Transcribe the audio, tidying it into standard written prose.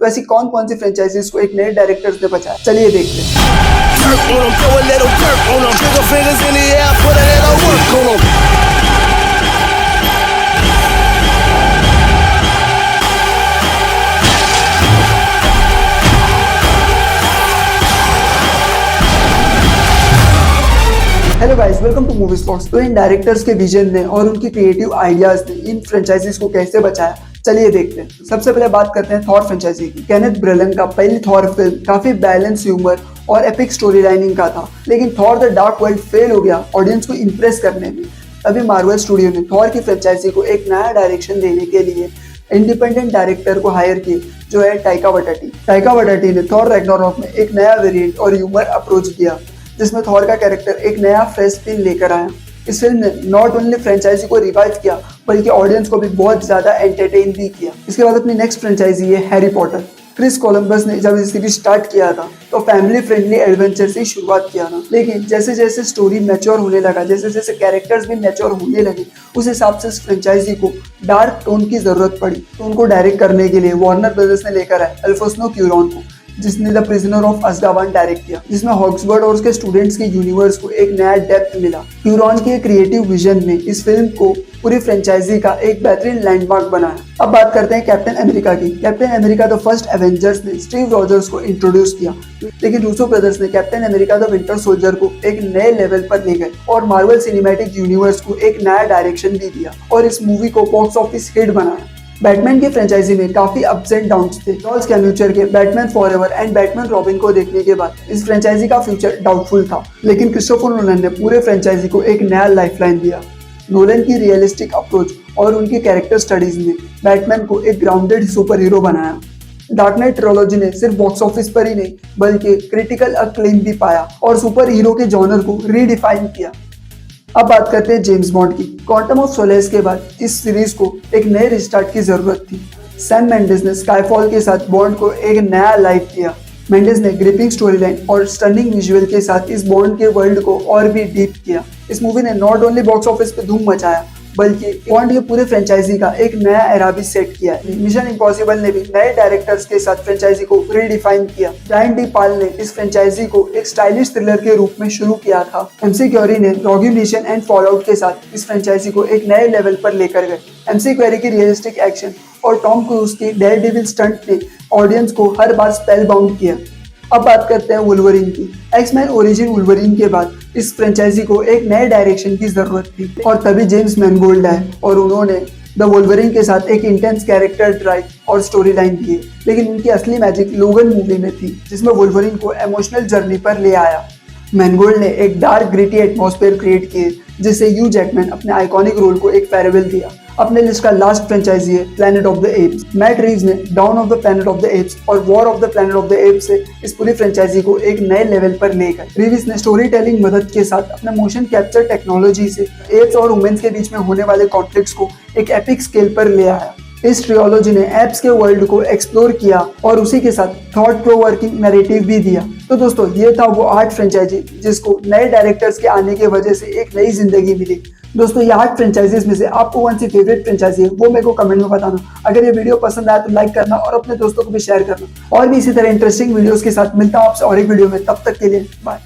तो ऐसी कौन कौन सी फ्रेंचाइजीज को एक नए डायरेक्टर्स ने बचाया, चलिए देखते हैं। Hello guys, welcome to movie spots. तो इन डायरेक्टर्स के विजन ने और उनकी क्रिएटिव आइडियाज ने इन फ्रेंचाइजीज को कैसे बचाया, चलिए देखते हैं। सबसे पहले बात करते हैं थॉर फ्रेंचाइजी की। केनेथ ब्रेलन का पहली थॉर फिल्म काफी बैलेंस ह्यूमर और एपिक स्टोरी लाइनिंग का था, लेकिन Thor the dark world fail हो गया ऑडियंस को इंप्रेस करने में। तभी मार्वल स्टूडियो ने थॉर की फ्रेंचाइजी को एक नया डायरेक्शन देने के लिए इंडिपेंडेंट डायरेक्टर को हायर किए, जो है टाइका वाइटिटी। टाइका वाइटिटी ने थॉर रैग्नारोक में एक नया वेरिएंट और ह्यूमर अप्रोच दिया, जिसमें थॉर का कैरेक्टर एक नया फ्रेश फील लेकर आया। इस फिल्म ने नॉट ओनली फ्रेंचाइजी को रिवाइव किया, बल्कि ऑडियंस को भी बहुत ज्यादा एंटरटेन भी किया। इसके बाद अपनी नेक्स्ट फ्रेंचाइजी है हैरी पॉटर। क्रिस कोलंबस ने जब इस सीरीज स्टार्ट किया था तो फैमिली फ्रेंडली एडवेंचर से शुरुआत किया था, लेकिन जैसे जैसे स्टोरी मैच्योर होने लगा, जैसे जैसे कैरेक्टर्स भी मैच्योर होने लगे, उस हिसाब से इस फ्रेंचाइजी को डार्क टोन की जरूरत पड़ी। तो उनको डायरेक्ट करने के लिए वार्नर ब्रदर्स ने लेकर आए अल्फोंसो क्यूरॉन को, जिसने the prisoner of Azkaban direct किया, जिसमें हॉग्सवर्ड और उसके स्टूडेंट्स के यूनिवर्स को एक नया डेप्थ मिला। क्यूरॉन के क्रिएटिव विजन ने इस फिल्म को पूरी फ्रेंचाइजी का एक बेहतरीन लैंडमार्क बनाया। अब बात करते हैं कैप्टन अमेरिका की। Captain America the first Avengers ने स्टीव रॉजर्स को इंट्रोड्यूस किया, लेकिन रूसो ब्रदर्स ने captain America the winter soldier को एक नए लेवल पर ले गए और मार्वल सिनेमैटिक यूनिवर्स को एक नया डायरेक्शन भी दिया और इस मूवी को बॉक्स ऑफिस हिट बनाया। बैटमैन की फ्रेंचाइजी में काफी अप्स एंड डाउन्स थे। चार्ल्स कैम्यूचर के Batman forever and Batman robin को देखने के बाद इस फ्रेंचाइजी का फ्यूचर डाउटफुल था, लेकिन क्रिस्टोफर नोलन ने पूरे फ्रेंचाइजी को एक नया लाइफलाइन दिया। नोलन की रियलिस्टिक अप्रोच और उनकी कैरेक्टर स्टडीज ने बैटमैन को एक ग्राउंडेड सुपर हीरो बनाया। डार्क नाइट ट्रिलॉजी ने सिर्फ बॉक्स ऑफिस पर ही नहीं, बल्कि क्रिटिकल अक्लेम भी पाया और सुपर हीरो के जॉनर को रीडिफाइन किया। अब बात करते हैं जेम्स बॉन्ड की। क्वांटम ऑफ सोलेस के बाद इस सीरीज को एक नए रिस्टार्ट की जरूरत थी। सैम मेंडेस ने स्काईफॉल के साथ बॉन्ड को एक नया लाइफ दिया। मेंडेस ने ग्रिपिंग स्टोरी लाइन और स्टनिंग विजुअल के साथ इस बॉन्ड के वर्ल्ड को और भी डीप किया। इस मूवी ने नॉट ओनली बॉक्स ऑफिस पे धूम मचाया, बल्कि बॉन्ड के पूरे फ्रेंचाइजी का एक नया एरा भी सेट किया। मिशन इम्पॉसिबल ने भी नए डायरेक्टर्स के साथ फ्रेंचाइजी को रीडिफाइन किया। ब्रायन डी पाल ने इस फ्रेंचाइजी को एक स्टाइलिश थ्रिलर के रूप में शुरू किया था। एमसी क्वेरी ने रॉगी मिशन एंड फॉलआउट के साथ इस फ्रेंचाइजी को एक नए लेवल पर लेकर गए। एमसी क्वेरी की रियलिस्टिक एक्शन और टॉम क्रूज की डेयरडेविल स्टंट ने ऑडियंस को हर बार स्पेल बाउंड किया। अब बात करते हैं वुल्वरीन की। एक्समैन ओरिजिन वुल्वरीन के बाद इस फ्रेंचाइजी को एक नए डायरेक्शन की जरूरत थी और तभी जेम्स मैनगोल्ड आए और उन्होंने द वुल्वरीन के साथ एक इंटेंस कैरेक्टर ड्राइव और स्टोरी लाइन दिए। लेकिन उनकी असली मैजिक लोगन मूवी में थी, जिसमें वुल्वरीन को इमोशनल जर्नी पर ले आया। मैनगोल्ड ने एक डार्क ग्रिटी एटमॉस्फेयर क्रिएट किए, जिससे ह्यू जैकमैन अपने आइकॉनिक रोल को एक फेयरवेल दिया। अपने लिस्ट का लास्ट फ्रेंचाइजी है Planet of the Apes. Matt Reeves ने Dawn of the Planet of the Apes और War of the Planet of the Apes से इस पूरी फ्रेंचाइजी को एक नए लेवल पर ले गए। रीव्स ने स्टोरी टेलिंग मदद के साथ अपने मोशन कैप्चर टेक्नोलॉजी से एप्स और वुमेन्स के बीच में होने वाले कॉन्फ्लिक्ट्स को एक एपिक स्केल पर ले आया। इस ट्रियोलॉजी ने एप्स के वर्ल्ड को एक्सप्लोर किया और उसी के साथ थॉट प्रोवर्किंग नैरेटिव भी दिया। तो दोस्तों, ये था वो 8 फ्रेंचाइजी जिसको नए डायरेक्टर्स के आने की वजह से एक नई जिंदगी मिली। दोस्तों, ये 8 फ्रेंचाइजीज में से आपको कौन सी फेवरेट फ्रेंचाइजी है वो मेरे को कमेंट में बताना। अगर ये वीडियो पसंद आया तो लाइक करना और अपने दोस्तों को भी शेयर करना। और भी इसी तरह इंटरेस्टिंग वीडियोस के साथ मिलता हूँ आपसे और एक वीडियो में। तब तक के लिए बाय।